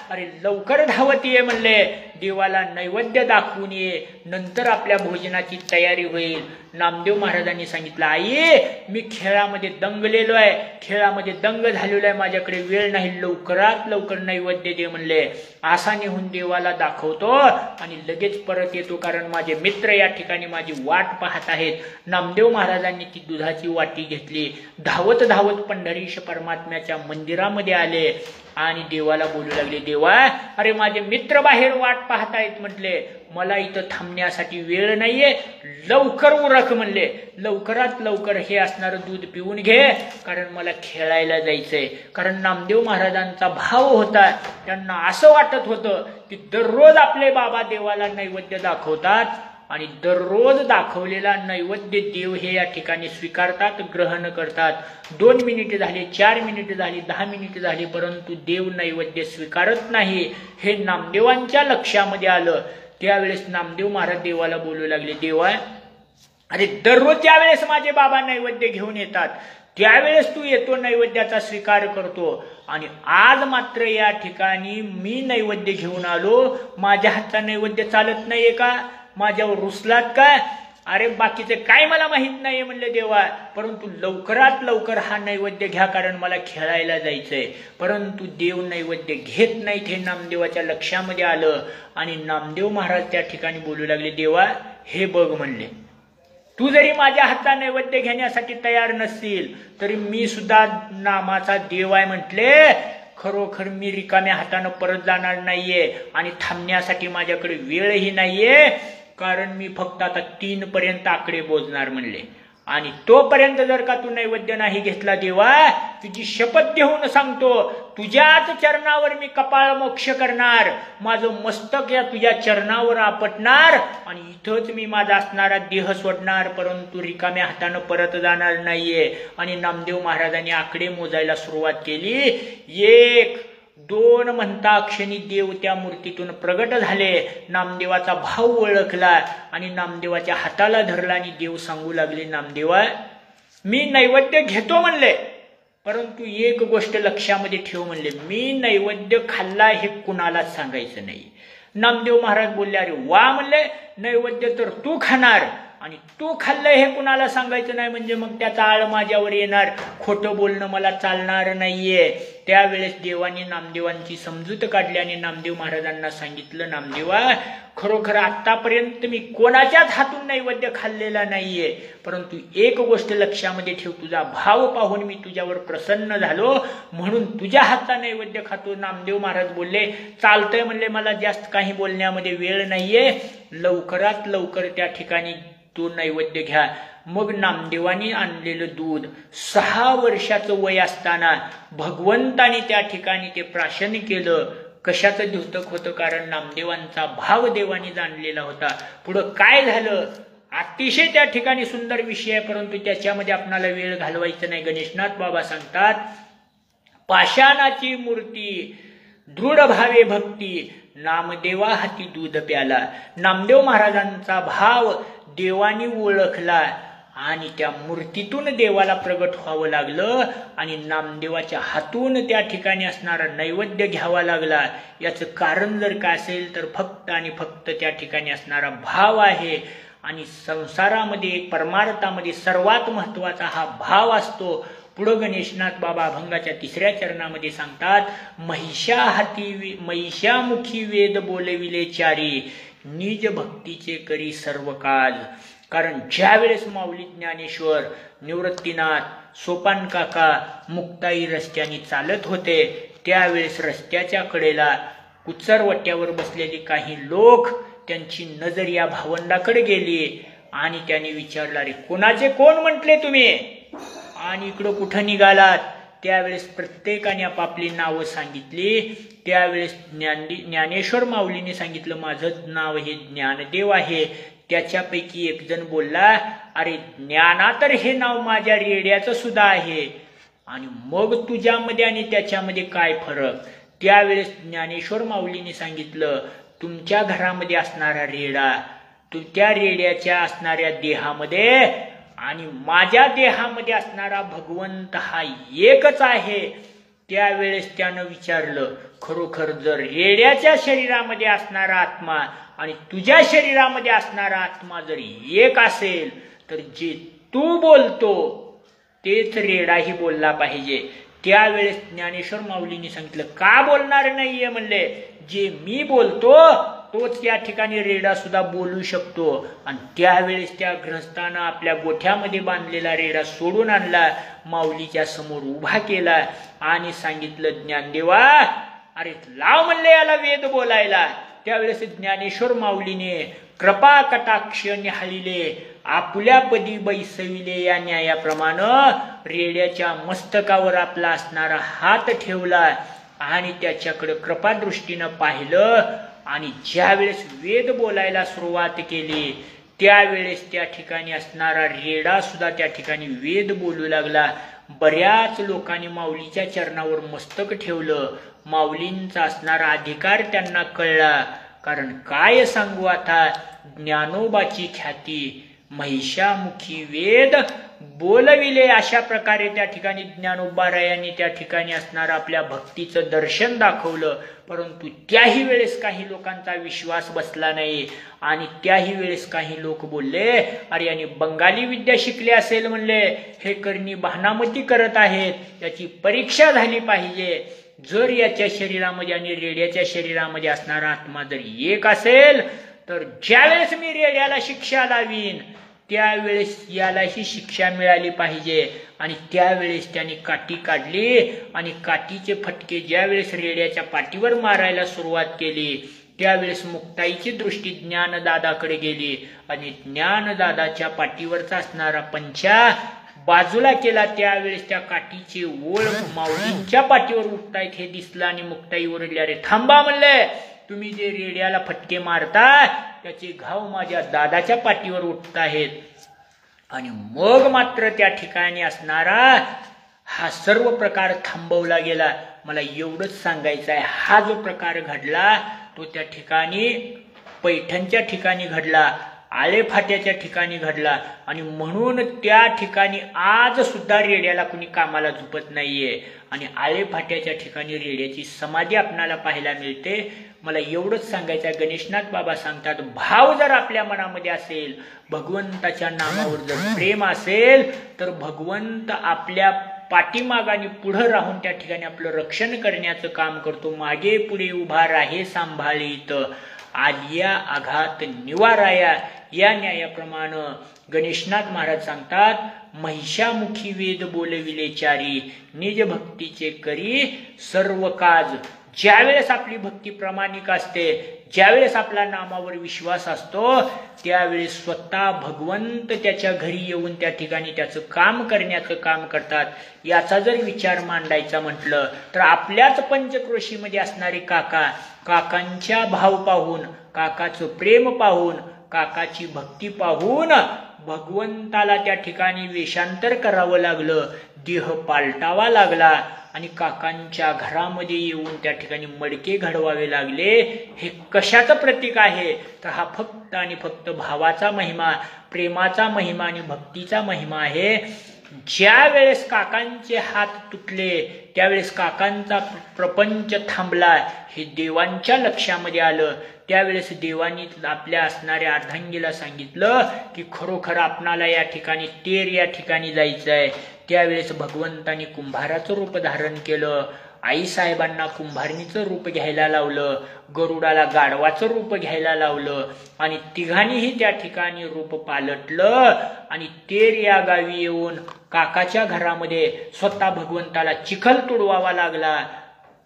अरे लवकर धावत ये म्हणले, देवाला नैवेद्य दाखवून ये, नंतर आपल्या भोजनाची तयारी होईल. नामदेव महाराजांनी सांगितलं, आई मी खेळामध्ये दंगलेलो आहे, खेळामध्ये दंग झालेलो आहे, माझ्याकडे वेळ नाही, लवकरात लवकर नैवेद्य दे म्हणले. असा निहून देवाला दाखवतो आणि लगेच परत येतो, कारण माझे मित्र या ठिकाणी माझी वाट पाहत आहेत. नामदेव महाराजांनी ती दुधाची वाटी घेतली, धावत धावत पंढरीश परमात्म्याच्या मंदिरामध्ये आले आणि देवाला बोलू लागले, देवा, अरे माझे मित्र बाहेर वाट पाहतायत म्हटले, मला इथं थांबण्यासाठी वेळ नाहीये, लवकर उरक म्हणले, लवकरात लवकर हे असणारं दूध पिऊन घे, कारण मला खेळायला जायचंय. कारण नामदेव महाराजांचा भाव होता, त्यांना असं वाटत होतं की दररोज आपले बाबा देवाला नैवेद्य दाखवतात आणि दररोज दाखवलेला नैवेद्य देव हे या ठिकाणी स्वीकारतात, ग्रहण करतात. 2 मिनिटे झाली, 4 मिनिटे झाली, 10 मिनिटे झाली, परंतु देव नैवेद्य स्वीकारत नाही. हे नामदेवांच्या लक्षामध्ये आलं. त्यावेळेस नामदेव महाराज देवाला बोलू लागले, देवा, अरे दररोज ज्या वेळेस माझे बाबा नैवेद्य घेऊन येतात त्यावेळेस तू येतो, नैवेद्याचा स्वीकार करतो, आणि आज मात्र या ठिकाणी मी नैवेद्य घेऊन आलो, माझ्या हातचा नैवेद्य चालत नाहीये का, माझ्यावर रुसलात का. अरे बाकीचे काय मला माहित नाहीये म्हणले देवा, परंतु लवकरात लवकर हा नैवेद्य घ्या, कारण मला खेळायला जायचंय. परंतु देव नैवेद्य घेत नाहीत हे नामदेवाच्या लक्षामध्ये आलं आणि नामदेव महाराज त्या ठिकाणी बोलू लागले, देवा हे बघ म्हणले, तू जरी माझ्या हातचा नैवेद्य घेण्यासाठी तयार नसशील तरी मी सुद्धा नामाचा देव आहे म्हटले. खरोखर मी रिकाम्या हातानं परत जाणार नाहीये आणि थांबण्यासाठी माझ्याकडे वेळही नाहीये, कारण मी फक्त आता 3 पर्यंत आकडे बोलणार म्हणले. आणि तोपर्यंत जर का तू नैवेद्य नाही घेतला देवा, तुझी शपथ घेऊन सांगतो, तुझ्याच चरणावर मी कपाळ मोक्ष करणार, माझं मस्तक या तुझ्या चरणावर आपटणार आणि इथंच मी माझा असणारा देह सोडणार, परंतु रिकाम्या हातानं परत जाणार नाहीये. आणि नामदेव महाराजांनी आकडे मोजायला सुरुवात केली. 1, 2 म्हणता क्षणी देव त्या मूर्तीतून प्रगट झाले. नामदेवाचा भाव ओळखला आणि नामदेवाच्या हाताला धरला आणि देव सांगू लागले, नामदेवा मी नैवेद्य घेतो म्हणले, परंतु एक गोष्ट लक्षामध्ये ठेव म्हणले, मी नैवेद्य खाल्ला हे कुणालाच सांगायचं नाही. नामदेव महाराज बोलले, अरे वा म्हणले, नैवेद्य तर तू खाणार आणि तू खाल्लं हे कुणाला सांगायचं नाही म्हणजे मग त्याचा आळ माझ्यावर येणार, खोटं बोलणं मला चालणार नाहीये. त्यावेळेस देवानी नामदेवांची समजूत काढली आणि नामदेव महाराजांना सांगितलं, नामदेवा खरोखर आतापर्यंत मी कोणाच्याच हातून नैवेद्य खाल्लेला नाहीये, परंतु एक गोष्ट लक्षामध्ये ठेव, तुझा भाव पाहून मी तुझ्यावर प्रसन्न झालो म्हणून तुझ्या हातचा नैवेद्य खातो. नामदेव महाराज बोलले, चालतंय म्हणले, मला जास्त काही बोलण्यामध्ये वेळ नाहीये, लवकरात लवकर त्या ठिकाणी तो नैवेद्य घ्या. मग नामदेवानी आणलेलं दूध 6 वर्षाचं वय असताना भगवंतानी त्या ठिकाणी ते प्राशन केलं. कशाचं द्योतक होतं, कारण नामदेवांचा भाव देवानी जाणलेला होता. पुढं काय झालं अतिशय त्या ठिकाणी सुंदर विषय आहे, परंतु त्याच्यामध्ये आपणाला वेळ घालवायचा नाही. गणेशनाथ बाबा सांगतात, पाषाणाची मूर्ती दृढ भावे भक्ती, नामदेवा हाती दूध प्याला. नामदेव महाराजांचा भाव देवानी ओळखला आणि त्या मूर्तीतून देवाला प्रगट व्हावं लागलं आणि नामदेवाच्या हातून त्या ठिकाणी असणारा नैवेद्य घ्यावा लागला. याचं कारण जर काय असेल तर फक्त आणि फक्त त्या ठिकाणी असणारा भाव आहे. आणि संसारामध्ये परमार्थामध्ये सर्वात महत्वाचा हा भाव असतो. पुढं गणेशनाथ बाबा अभंगाच्या 3ऱ्या चरणामध्ये सांगतात, महिषामुखी वेद बोलविले चारी, निज भक्तीचे करी सर्व काज. कारण ज्या वेळेस माऊली ज्ञानेश्वर, निवृत्तीनाथ, सोपान काका, मुक्ताई रस्त्याने चालत होते, त्यावेळेस रस्त्याच्या कडेला कुचरवट्यावर बसलेले काही लोक, त्यांची नजर या भावंडाकडे गेली आणि त्यांनी विचारलं, अरे कोणाचे कोण म्हटले तुम्ही आणि इकडं कुठं निघालात? त्यावेळेस प्रत्येकाने आपापली नावं सांगितली. त्यावेळेस ज्ञानेश्वर माऊलीने सांगितलं, माझं नाव हे ज्ञानदेव आहे. त्याच्यापैकी एक जण बोलला, अरे ज्ञाना तर हे नाव माझ्या रेड्याचं सुद्धा आहे, आणि मग तुझ्यामध्ये आणि त्याच्यामध्ये काय फरक? त्यावेळेस ज्ञानेश्वर माऊलीने सांगितलं, तुमच्या घरामध्ये असणारा रेडा, त्या रेड्याच्या असणाऱ्या देहामध्ये आणि माझ्या देहामध्ये असणारा भगवंत हा एकच आहे. त्यावेळेस त्यानं विचारलं, खरोखर जर रेड्याच्या शरीरामध्ये असणारा आत्मा आणि तुझ्या शरीरामध्ये असणारा आत्मा जर एक असेल तर जे तू बोलतो तेच रेडाही बोलला पाहिजे. त्यावेळेस ज्ञानेश्वर माऊलींनी सांगितलं, का बोलणार नाहीये म्हणले, जे मी बोलतो तोच त्या ठिकाणी रेडा सुद्धा बोलू शकतो. आणि त्यावेळेस त्या ग्रस्तानं आपल्या गोठ्यामध्ये बांधलेला रेडा सोडून आणला, माऊलीच्या समोर उभा केला आणि सांगितलं, ज्ञानदेवा अरे लाव म्हणले याला वेद बोलायला. त्यावेळेस ज्ञानेश्वर माऊलीने कृपा कटाक्ष निहाळिले, आपुल्या पदी बैसविले, या न्यायाप्रमाणे रेड्याच्या मस्तकावर आपला असणारा हात ठेवला आणि त्याच्याकडे कृपादृष्टीनं पाहिलं. आणि ज्यावेळेस वेद बोलायला सुरुवात केली त्यावेळेस त्या ठिकाणी असणारा रेडा सुद्धा त्या ठिकाणी वेद बोलू लागला. बऱ्याच लोकांनी माऊलीच्या चरणावर मस्तक ठेवलं. माऊलींचा असणारा अधिकार त्यांना कळला. कारण काय सांगू आता, ज्ञानोबाची ख्याती, महिषामुखी वेद बोलविले, अशा प्रकारे त्या ठिकाणी ज्ञानोबारायांनी त्या ठिकाणी असणारं आपल्या भक्तीचं दर्शन दाखवलं. परंतु त्याही वेळेस काही लोकांचा विश्वास बसला नाही आणि त्याही वेळेस काही लोक बोलले, अरे यांनी बंगाली विद्या शिकली असेल म्हणले, हे करणी बहानामती करत आहेत, याची परीक्षा झाली पाहिजे. जर याच्या शरीरामध्ये आणि रेड्याच्या शरीरामध्ये असणारा आत्मा जर एक असेल तर ज्यावेळेस मी रेड्याला शिक्षा लावीन त्यावेळेस यालाही शिक्षा मिळाली पाहिजे. आणि त्यावेळेस त्यांनी काठी काढली आणि काठीचे फटके ज्यावेळेस रेड्याच्या पाठीवर मारायला सुरुवात केली त्यावेळेस मुक्ताईची दृष्टी ज्ञानदादाकडे गेली आणि ज्ञानदादाच्या पाठीवरचा असणारा पंचा बाजूला केला. त्यावेळेस त्या काठीचे ओळ माऊलींच्या पाठीवर उठतायत हे दिसलं आणि मुक्ताई ओरडली, अरे थांबा म्हणले, तुम्ही जे रेड्याला फटके मारताय त्याचे घाव माझ्या दादाच्या पाठीवर उठत आहेत. आणि मग मात्र त्या ठिकाणी असणारा हा सर्व प्रकार थांबवला गेला. मला एवढंच सांगायचं आहे, हा जो प्रकार घडला तो त्या ठिकाणी पैठणच्या ठिकाणी घडला, आळेफाट्याच्या ठिकाणी घडला. आणि म्हणून त्या ठिकाणी आज सुद्धा रेड्याला कुणी कामाला झुपत नाहीये. आणि आळेफाट्याच्या ठिकाणी रेड्याची समाधी आपणाला पाहायला मिळते. मला एवढंच सांगायचं आहे, गणेशनाथ बाबा सांगतात, भाव जर आपल्या मनामध्ये असेल, भगवंताच्या नामावर जर प्रेम असेल तर भगवंत आपल्या पाठीमागाने पुढे राहून त्या ठिकाणी आपलं रक्षण करण्याचं काम करतो. मागे पुढे उभा राहे सांभाळीत, आलिया आघात निवाराया. या न्यायाप्रमाणे गणेशनाथ महाराज सांगतात, महिषामुखी वेद बोलविले चारी, निज भक्तीचे करी सर्व काज. ज्यावेळेस आपली भक्ती प्रामाणिक असते, ज्यावेळेस आपला नामावर विश्वास असतो, त्यावेळेस स्वतः भगवंत त्याच्या घरी येऊन त्या ठिकाणी त्याचं काम करण्याचं काम करतात. याचा जर विचार मांडायचा म्हटलं तर आपल्याच पंचक्रोशीमध्ये असणारे काकांच्या भाव पाहून, काकाचं प्रेम पाहून, काकाची भक्ती पाहून भगवंताला त्या ठिकाणी वेषांतर करावं लागलं, देह पालटावा लागला आणि काकांच्या घरामध्ये येऊन त्या ठिकाणी मडके घडवावे लागले. हे कशाचं प्रतीक आहे तर हा फक्त आणि फक्त भावाचा महिमा, प्रेमाचा महिमा आणि भक्तीचा महिमा आहे. ज्या वेळेस काकांचे हात तुटले त्यावेळेस काकांचा प्रपंच थांबला हे देवांच्या लक्षामध्ये आलं. त्यावेळेस देवांनी आपल्या असणाऱ्या अर्धांगीला सांगितलं की खरोखर आपणाला या ठिकाणी तेर या ठिकाणी जायचं आहे. त्यावेळेस भगवंतानी कुंभाराचं रूप धारण केलं, आईसाहेबांना कुंभारणीचं रूप घ्यायला लावलं, गरुडाला गाढवाचं रूप घ्यायला लावलं आणि तिघांनीही त्या ठिकाणी रूप पालटलं. आणि तेर या गावी येऊन काकाच्या घरामध्ये स्वतः भगवंताला चिखल तुडवावा लागला.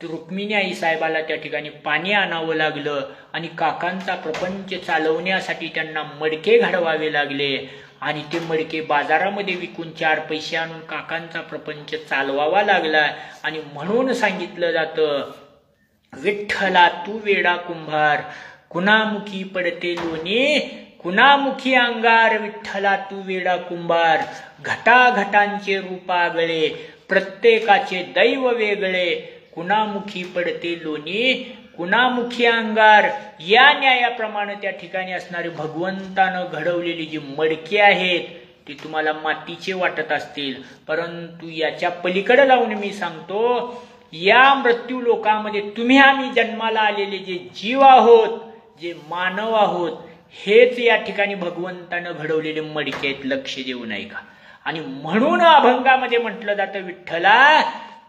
रुक्मिणी आई साहेबाला त्या ठिकाणी पाणी आणावं लागलं आणि काकांचा प्रपंच चालवण्यासाठी त्यांना मडके घडवावे लागले आणि ते मडके बाजारामध्ये विकून 4 पैसे आणून काकांचा प्रपंच चालवावा लागला. आणि म्हणून सांगितलं जातं, विठ्ठला तू वेडा कुंभार, कुणामुखी पडते लोणी, कुणामुखी अंगार, विठ्ठला तू वेडा कुंभार. घटाघटांचे रूपागळे, प्रत्येकाचे दैव वेगळे, कुणामुखी पडते लोणी, कुणामुखी अंगार. या न्यायाप्रमाणे त्या ठिकाणी असणारे भगवंतानं घडवलेली जी मडके आहेत ती तुम्हाला मातीचे वाटत असतील, परंतु याच्या पलीकडे जाऊन मी सांगतो, या मृत्यू लोकामध्ये तुम्ही आम्ही जन्माला आलेले जे जीव आहोत, जे मानव आहोत, हेच या ठिकाणी भगवंतानं घडवलेले मडके आहेत. लक्ष देऊ नये का? आणि म्हणून अभंगामध्ये म्हटलं जातं, विठ्ठला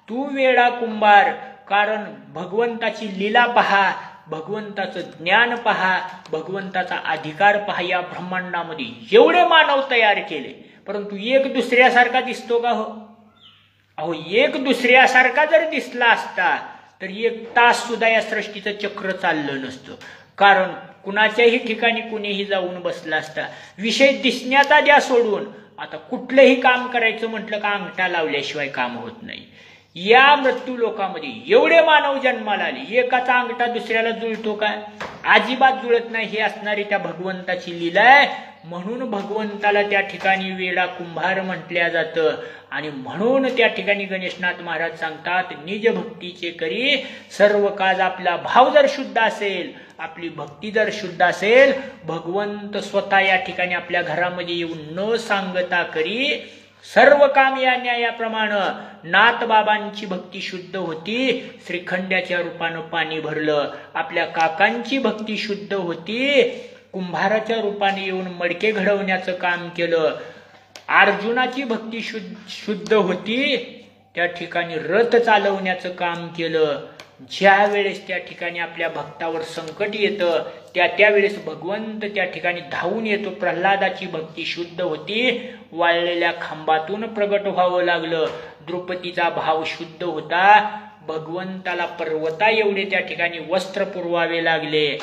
तू वेडा कुंभार. कारण भगवंताची लीला पहा, भगवंताचं ज्ञान पहा, भगवंताचा अधिकार पहा. या ब्रह्मांडामध्ये एवढे मानव तयार केले, परंतु एक दुसऱ्यासारखा दिसतो का हो? अहो, एक दुसऱ्यासारखा जर दिसला असता तर 1 तास सुद्धा या सृष्टीचं चक्र चाललं नसतं. कारण कुणाच्याही ठिकाणी कुणीही जाऊन बसला असता. विषय दिसण्याचा द्या सोडून, आता कुठलंही काम करायचं म्हटलं का अंगठा लावल्याशिवाय काम होत नाही. या मृत्यू लोकामध्ये एवढे मानव जन्माला आले, एकाचा अंगठा दुसऱ्याला जुळतो काय? अजिबात जुळत नाही. हे असणारी त्या भगवंताची लीला आहे. म्हणून भगवंताला त्या ठिकाणी वेडा कुंभार म्हटल्या जातं. आणि म्हणून त्या ठिकाणी गणेशनाथ महाराज सांगतात, निज भक्तीचे करी सर्व काज. आपला भाव जर शुद्ध असेल, आपली भक्ती जर शुद्ध असेल, भगवंत स्वतः या ठिकाणी आपल्या घरामध्ये येऊन न सांगता करी सर्व काम. या न्यायाप्रमाणे नाथबाबांची भक्ती शुद्ध होती, श्रीखंड्याच्या रूपानं पाणी भरलं. आपल्या काकांची भक्ती शुद्ध होती, कुंभाराच्या रूपाने येऊन मडके घडवण्याचं काम केलं. अर्जुनाची भक्ती शुद्ध होती, त्या ठिकाणी रथ चालवण्याचं काम केलं. ज्या वेळेस त्या ठिकाणी आपल्या भक्तावर संकट येतं त्यावेळेस भगवंत त्या ठिकाणी धावून येतो. प्रल्हादाची भक्ती शुद्ध होती, वाळलेल्या खांबातून प्रगट व्हावं लागलं. द्रौपदीचा भाव शुद्ध होता, भगवंताला पर्वता एवढे त्या ठिकाणी वस्त्र पुरवावे लागले.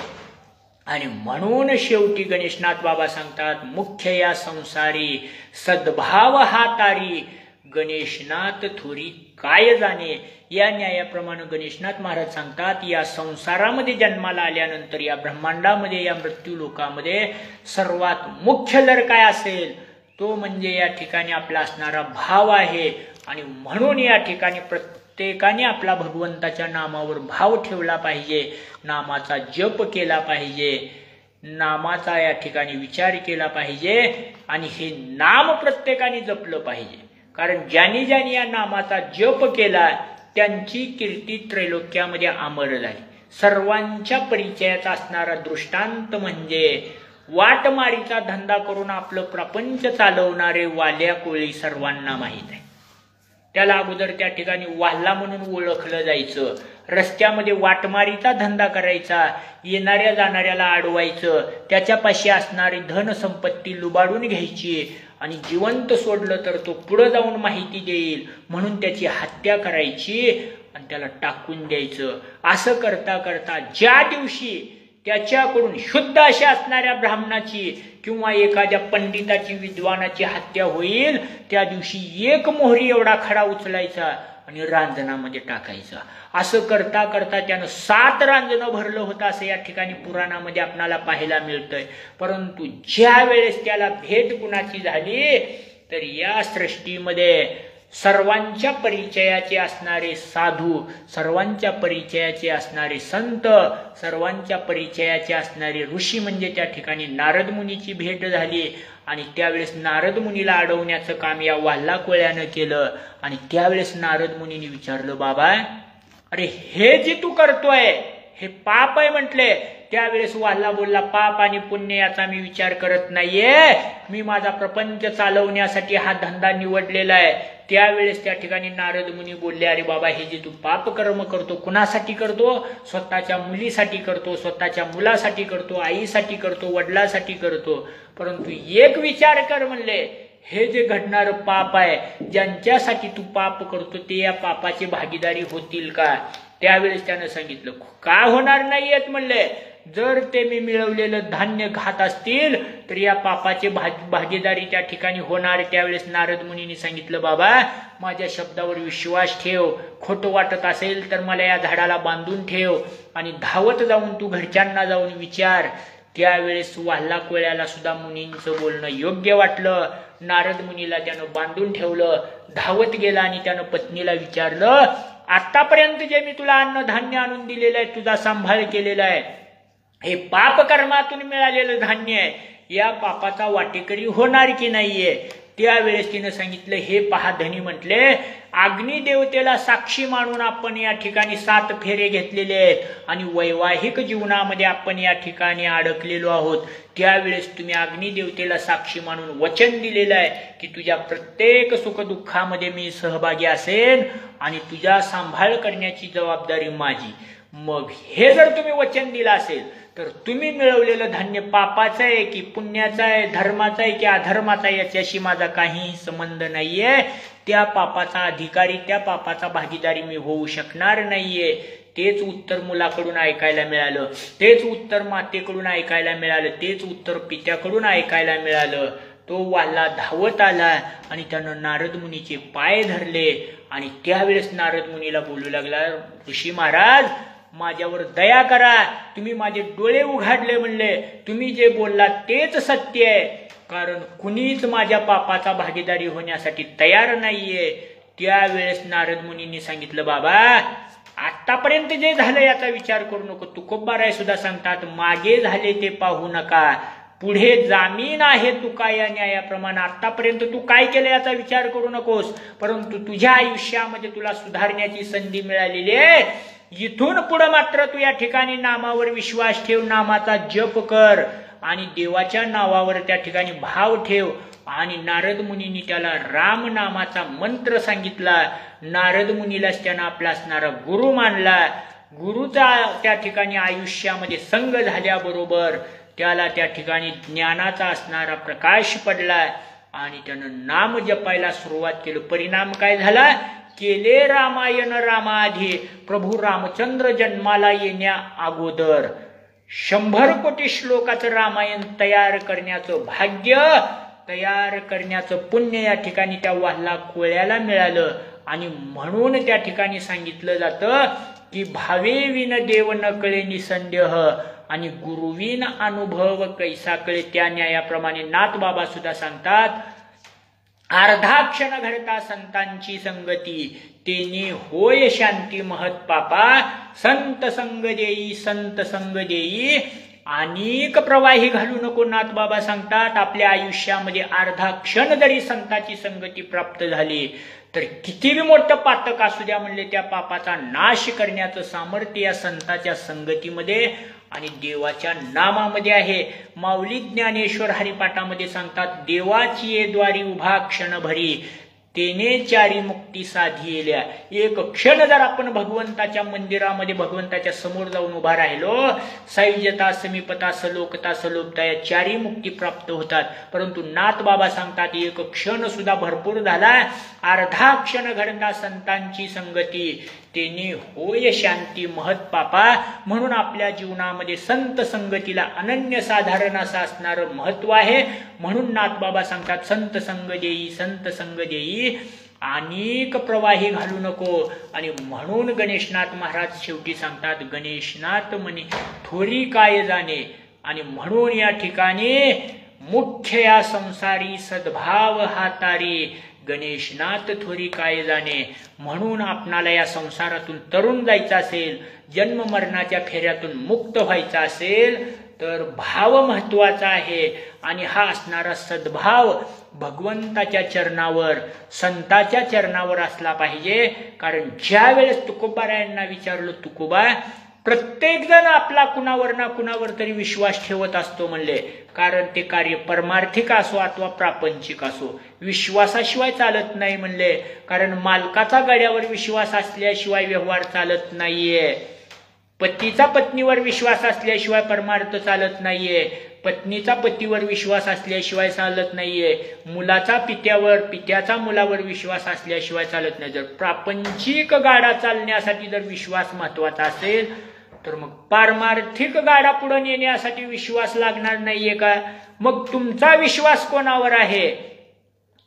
आणि म्हणून शेवटी गणेशनाथ बाबा सांगतात, मुख्य या संसारी सद्भाव हा तारी, गणेशनाथ थोरी काय जाणे. या न्यायाप्रमाणे गणेशनाथ महाराज सांगतात, या संसारामध्ये जन्माला आल्यानंतर या ब्रह्मांडामध्ये या मृत्यू लोकामध्ये सर्वात मुख्य जर काय असेल तो म्हणजे या ठिकाणी आपला असणारा भाव आहे. आणि म्हणून या ठिकाणी प्रत्येकाने आपला भगवंताच्या नामावर भाव ठेवला पाहिजे, नामाचा जप केला पाहिजे, नामाचा या ठिकाणी विचार केला पाहिजे. आणि हे नाम प्रत्येकाने जपलं पाहिजे, कारण ज्यांनी ज्यांनी या नामाचा जप केला त्यांची कीर्ती त्रैलोक्यामध्ये अमर झाली. सर्वांच्या परिचयाचा असणारा दृष्टांत म्हणजे वाटमारीचा धंदा करून आपलं प्रपंच चालवणारे वाल्या कोळी सर्वांना माहीत आहे. त्याला अगोदर त्या ठिकाणी वाल्ला म्हणून ओळखलं जायचं. रस्त्यामध्ये वाटमारीचा धंदा करायचा, येणाऱ्या जाणाऱ्याला अडवायचं, त्याच्यापाशी असणारी धनसंपत्ती लुबाडून घ्यायची आणि जिवंत सोडलं तर तो पुढे जाऊन माहिती देईल म्हणून त्याची हत्या करायची आणि त्याला टाकून द्यायचं. असं करता करता ज्या दिवशी त्याच्याकडून शुद्ध अशा असणाऱ्या ब्राह्मणाची किंवा एखाद्या पंडिताची विद्वानाची हत्या होईल त्या दिवशी एक मोहरी एवढा खडा उचलायचा आणि रांजणामध्ये टाकायचा. असं करता करता त्यानं 7 रांजणं भरलं होतं असं या ठिकाणी पुराणामध्ये आपल्याला पाहायला मिळतंय. परंतु ज्या वेळेस त्याला भेट कुणाची झाली तर या सृष्टीमध्ये सर्वांच्या परिचयाचे असणारे साधू, सर्वांच्या परिचयाचे असणारे संत, सर्वांच्या परिचयाचे असणारे ऋषी म्हणजे त्या ठिकाणी नारद मुनीची भेट झाली. आणि त्यावेळेस नारद मुनीला अडवण्याचं काम या वाल्ला कोळ्यानं केलं. आणि त्यावेळेस नारद मुनीने विचारलं, बाबा अरे हे जे तू करतोय हे पाप आहे म्हटले. त्यावेळेस वाल्ला बोलला, पाप आणि पुण्य याचा मी विचार करत नाहीये, मी माझा प्रपंच चालवण्यासाठी हा धंदा निवडलेला आहे. त्यावेळेस त्या ठिकाणी नारद मुनी बोलले, अरे बाबा हे जे तू पाप कर्म करतो कुणासाठी करतो? स्वतःच्या मुलीसाठी करतो, स्वतःच्या मुलासाठी करतो, आईसाठी करतो, वडिलासाठी करतो. परंतु एक विचार कर म्हणले, हे जे घडणारं पाप आहे ज्यांच्यासाठी तू पाप करतो ते या पापाची भागीदारी होतील का? त्यावेळेस त्यानं सांगितलं, का होणार नाहीयेत म्हणले. जर ते मी मिळवलेलं धान्य खात असतील तर या पापाची भागीदारी त्या ठिकाणी होणार. त्यावेळेस नारद मुनीने सांगितलं, बाबा माझ्या शब्दावर विश्वास ठेव, खोटं वाटत असेल तर मला या झाडाला बांधून ठेव आणि धावत जाऊन तू घरच्यांना जाऊन विचार. त्यावेळेस वाल्ला कोळ्याला सुद्धा मुनींचं बोलणं योग्य वाटलं. नारद मुनीला त्यानं बांधून ठेवलं, धावत गेला आणि त्यानं पत्नीला विचारलं, आतापर्यंत जे मी तुला अन्नधान्य आणून दिलेलं आहे, तुझा सांभाळ केलेला आहे, हे पाप कर्मातून मिळालेलं धान्य आहे, या पापाचा वाटेकरी होणार की नाहीये? त्यावेळेस तिनं सांगितलं, हे पहा धनी म्हटले, अग्निदेवतेला साक्षी मानून आपण या ठिकाणी 7 फेरे घेतलेले आहेत आणि वैवाहिक जीवनामध्ये आपण या ठिकाणी अडकलेलो आहोत. त्यावेळेस तुम्ही अग्निदेवतेला साक्षी मानून वचन दिलेलं आहे की तुझ्या प्रत्येक सुखदुःखामध्ये मी सहभागी असेन आणि तुझा सांभाळ करण्याची जबाबदारी माझी. मग हे जर तुम्ही वचन दिलं असेल तर तुम्ही मिळवलेलं धान्य पापाचं आहे की पुण्याचं आहे, धर्माचं आहे की अधर्माचं आहे, याच्याशी माझा काहीही संबंध नाहीये. त्या पापाचा अधिकारी, त्या पापाचा भागीदारी मी होऊ शकणार नाहीये. तेच उत्तर मुलाकडून ऐकायला मिळालं, तेच उत्तर मातेकडून ऐकायला मिळालं, तेच उत्तर पित्याकडून ऐकायला मिळालं. तो वाल्ला धावत आला आणि त्यानं नारद मुनीचे पाय धरले आणि त्यावेळेस नारद मुनीला बोलू लागला, ऋषी महाराज माझ्यावर दया करा, तुम्ही माझे डोळे उघडले म्हणले, तुम्ही जे बोललात तेच सत्य आहे, कारण कुणीच माझ्या पापाचा भागीदारी होण्यासाठी तयार नाहीये. त्यावेळेस नारद मुनींनी सांगितलं, बाबा आतापर्यंत जे झालं याचा विचार करू नको. तुकोबाराय सुद्धा सांगतात, मागे झाले ते पाहू नका, पुढे जामीन आहे तुका या न्यायाप्रमाणे. आतापर्यंत तू काय केलं याचा विचार करू नकोस, परंतु तुझ्या आयुष्यामध्ये तुला सुधारण्याची संधी मिळालेली आहे. इथून पुढे मात्र तू या ठिकाणी नामावर विश्वास ठेव, नामाचा जप कर आणि देवाच्या नावावर त्या ठिकाणी भाव ठेव. आणि नारद मुनींनी त्याला राम नामाचा मंत्र सांगितला. नारद मुनीलाच त्यानं आपला असणारा गुरु मानला. गुरुचा त्या ठिकाणी आयुष्यामध्ये संग झाल्याबरोबर त्याला त्या ठिकाणी ज्ञानाचा असणारा प्रकाश पडलाय आणि त्यानं नाम जपायला सुरुवात केलं. परिणाम काय झाला? केले रामायण रामाधी. प्रभू रामचंद्र जन्माला येण्या अगोदर 100 कोटी श्लोकाचं रामायण तयार करण्याचं भाग्य, तयार करण्याचं पुण्य या ठिकाणी त्या वाल्ला कोळ्याला मिळालं. आणि म्हणून त्या ठिकाणी सांगितलं जातं की भावे विन देव न कळे निसंदेह आणि गुरुविन अनुभव कैसा कळे. त्या न्यायाप्रमाणे नाथ बाबा सुद्धा सांगतात, अर्धा क्षण घडता संतांची संगती, तेने होय शांती महत पापा. संत संग देई, संत संग देई. अनेक प्रवाही घालू नको. नाथ बाबा सांगतात आपल्या आयुष्यामध्ये अर्धा क्षण जरी संताची संगती प्राप्त झाली तर कितीही मोठं पातक असू द्या म्हणले, त्या पापाचा नाश करण्याचं सामर्थ्य या संताच्या संगतीमध्ये आणि देवाच्या नामामध्ये आहे. माऊली ज्ञानेश्वर हरिपाठामध्ये सांगतात, देवाची ये द्वारी उभा क्षण भरी, तेने चारी मुक्ती साधिल्या. एक क्षण जर आपण भगवंताच्या मंदिरामध्ये भगवंताच्या समोर जाऊन उभा राहिलो, सायुज्यता, समीपता, सलोकता, सलोपता या चारी मुक्ती प्राप्त होतात. परंतु नाथ बाबा सांगतात एक क्षण सुद्धा भरपूर झाला, अर्धा क्षण घडता संतांची संगती, तेने होय शांती महत पापा. म्हणून आपल्या जीवनामध्ये संत संगतीला अनन्यसाधारण असं असणारं महत्व आहे. म्हणून नाथ बाबा सांगतात संत संग देई, संत संग देई. अनेक प्रवाही घालू नको. आणि म्हणून गणेशनाथ महाराज शेवटी सांगतात, गणेशनाथ म्हणे थोरी काय जाणे. आणि म्हणून या ठिकाणी मुख्य या संसारी सद्भाव हातारी, गणेशनाथ थोरी काय जाणे. म्हणून आपणाला या संसारातून तरुण जायचं असेल, जन्म मरणाच्या फेऱ्यातून मुक्त व्हायचं असेल तर भाव महत्वाचा आहे. आणि हा असणारा सद्भाव भगवंताच्या चरणावर, संताच्या चरणावर असला पाहिजे. कारण ज्या वेळेस तुकोबारायांना विचारलं, तुकोबा प्रत्येक जण आपला कुणावर ना कुणावर तरी विश्वास ठेवत असतो म्हणले, कारण ते कार्य परमार्थिक असो अथवा प्रापंचिक असो, विश्वासाशिवाय चालत नाही म्हणले. कारण मालकाचा गड्यावर विश्वास असल्याशिवाय व्यवहार चालत नाहीये. पतीचा पत्नीवर विश्वास असल्याशिवाय परमार्थ चालत नाहीये. पत्नीचा पतीवर विश्वास असल्याशिवाय चालत नाहीये. मुलाचा पित्यावर, पित्याचा मुलावर विश्वास असल्याशिवाय चालत नाही. जर प्रापंचिक गाडा चालण्यासाठी जर विश्वास महत्वाचा असेल तर मग पारमार्थिक गाडा पुढे नेण्यासाठी विश्वास लागणार नाहीये का? मग तुमचा विश्वास कोणावर आहे?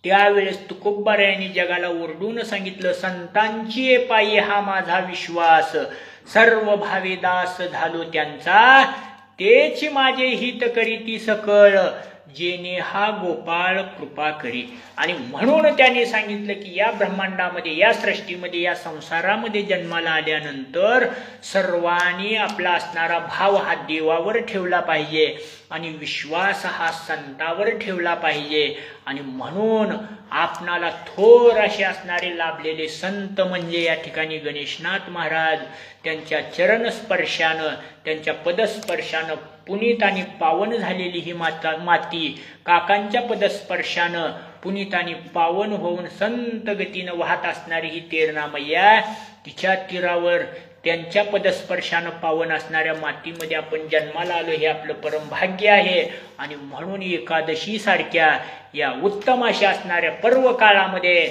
त्यावेळेस तुकोबारायांनी जगाला ओरडून सांगितलं, संतांची पायी हा माझा विश्वास, सर्व भावे दास झालो त्यांचा, तेच माझे हित करीती सकळ, जेने हा गोपाळ कृपा करी. आणि म्हणून त्याने सांगितलं की या ब्रह्मांडामध्ये, या सृष्टीमध्ये, या संसारामध्ये जन्माला आल्यानंतर सर्वांनी आपला असणारा भाव हा देवावर ठेवला पाहिजे आणि विश्वास हा संतावर ठेवला पाहिजे. आणि म्हणून आपणाला थोर असे असणारे लाभलेले संत म्हणजे या ठिकाणी गणेशनाथ महाराज. त्यांच्या चरणस्पर्शानं, त्यांच्या पदस्पर्शानं पुनीत आणि पावन झालेली ही माती, काकांच्या पदस्पर्शानं पुनीत आणि पावन होऊन संत गतीनं वाहत असणारी ही तेरणा मैया, तिच्या तीरावर त्यांच्या पदस्पर्शानं पावन असणाऱ्या मातीमध्ये आपण जन्माला आलो, हे आपलं परम भाग्य आहे. आणि म्हणून एकादशी सारख्या या उत्तम अशा असणाऱ्या पर्व काळामध्ये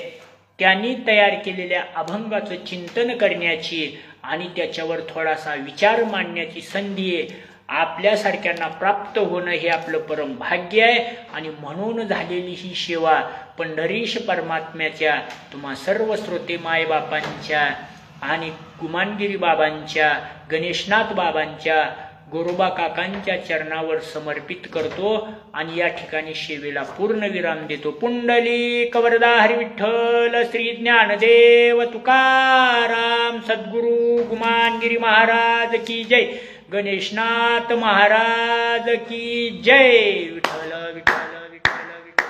त्यांनी तयार केलेल्या अभंगाचं चिंतन करण्याची आणि त्याच्यावर थोडासा विचार मांडण्याची संधी आपल्यासारख्यांना प्राप्त होणं हे आपलं परम भाग्य आहे. आणि म्हणून झालेली ही सेवा पंढरीश परमात्म्याच्या, तुम्हा सर्व श्रोते मायबापांच्या आणि गुमानगिरी बाबांच्या, गणेशनाथ बाबांच्या, गोरोबा काकांच्या चरणावर समर्पित करतो आणि या ठिकाणी सेवेला पूर्ण विराम देतो. पुंडलिक वरदा हरी विठ्ठल श्री ज्ञानदेव तुकाराम सद्गुरु गुमानगिरी महाराज की जय. गणेशनाथ महाराज की जय. विठ्ठल विठ्ठल विठ्ठल विठ्ठल.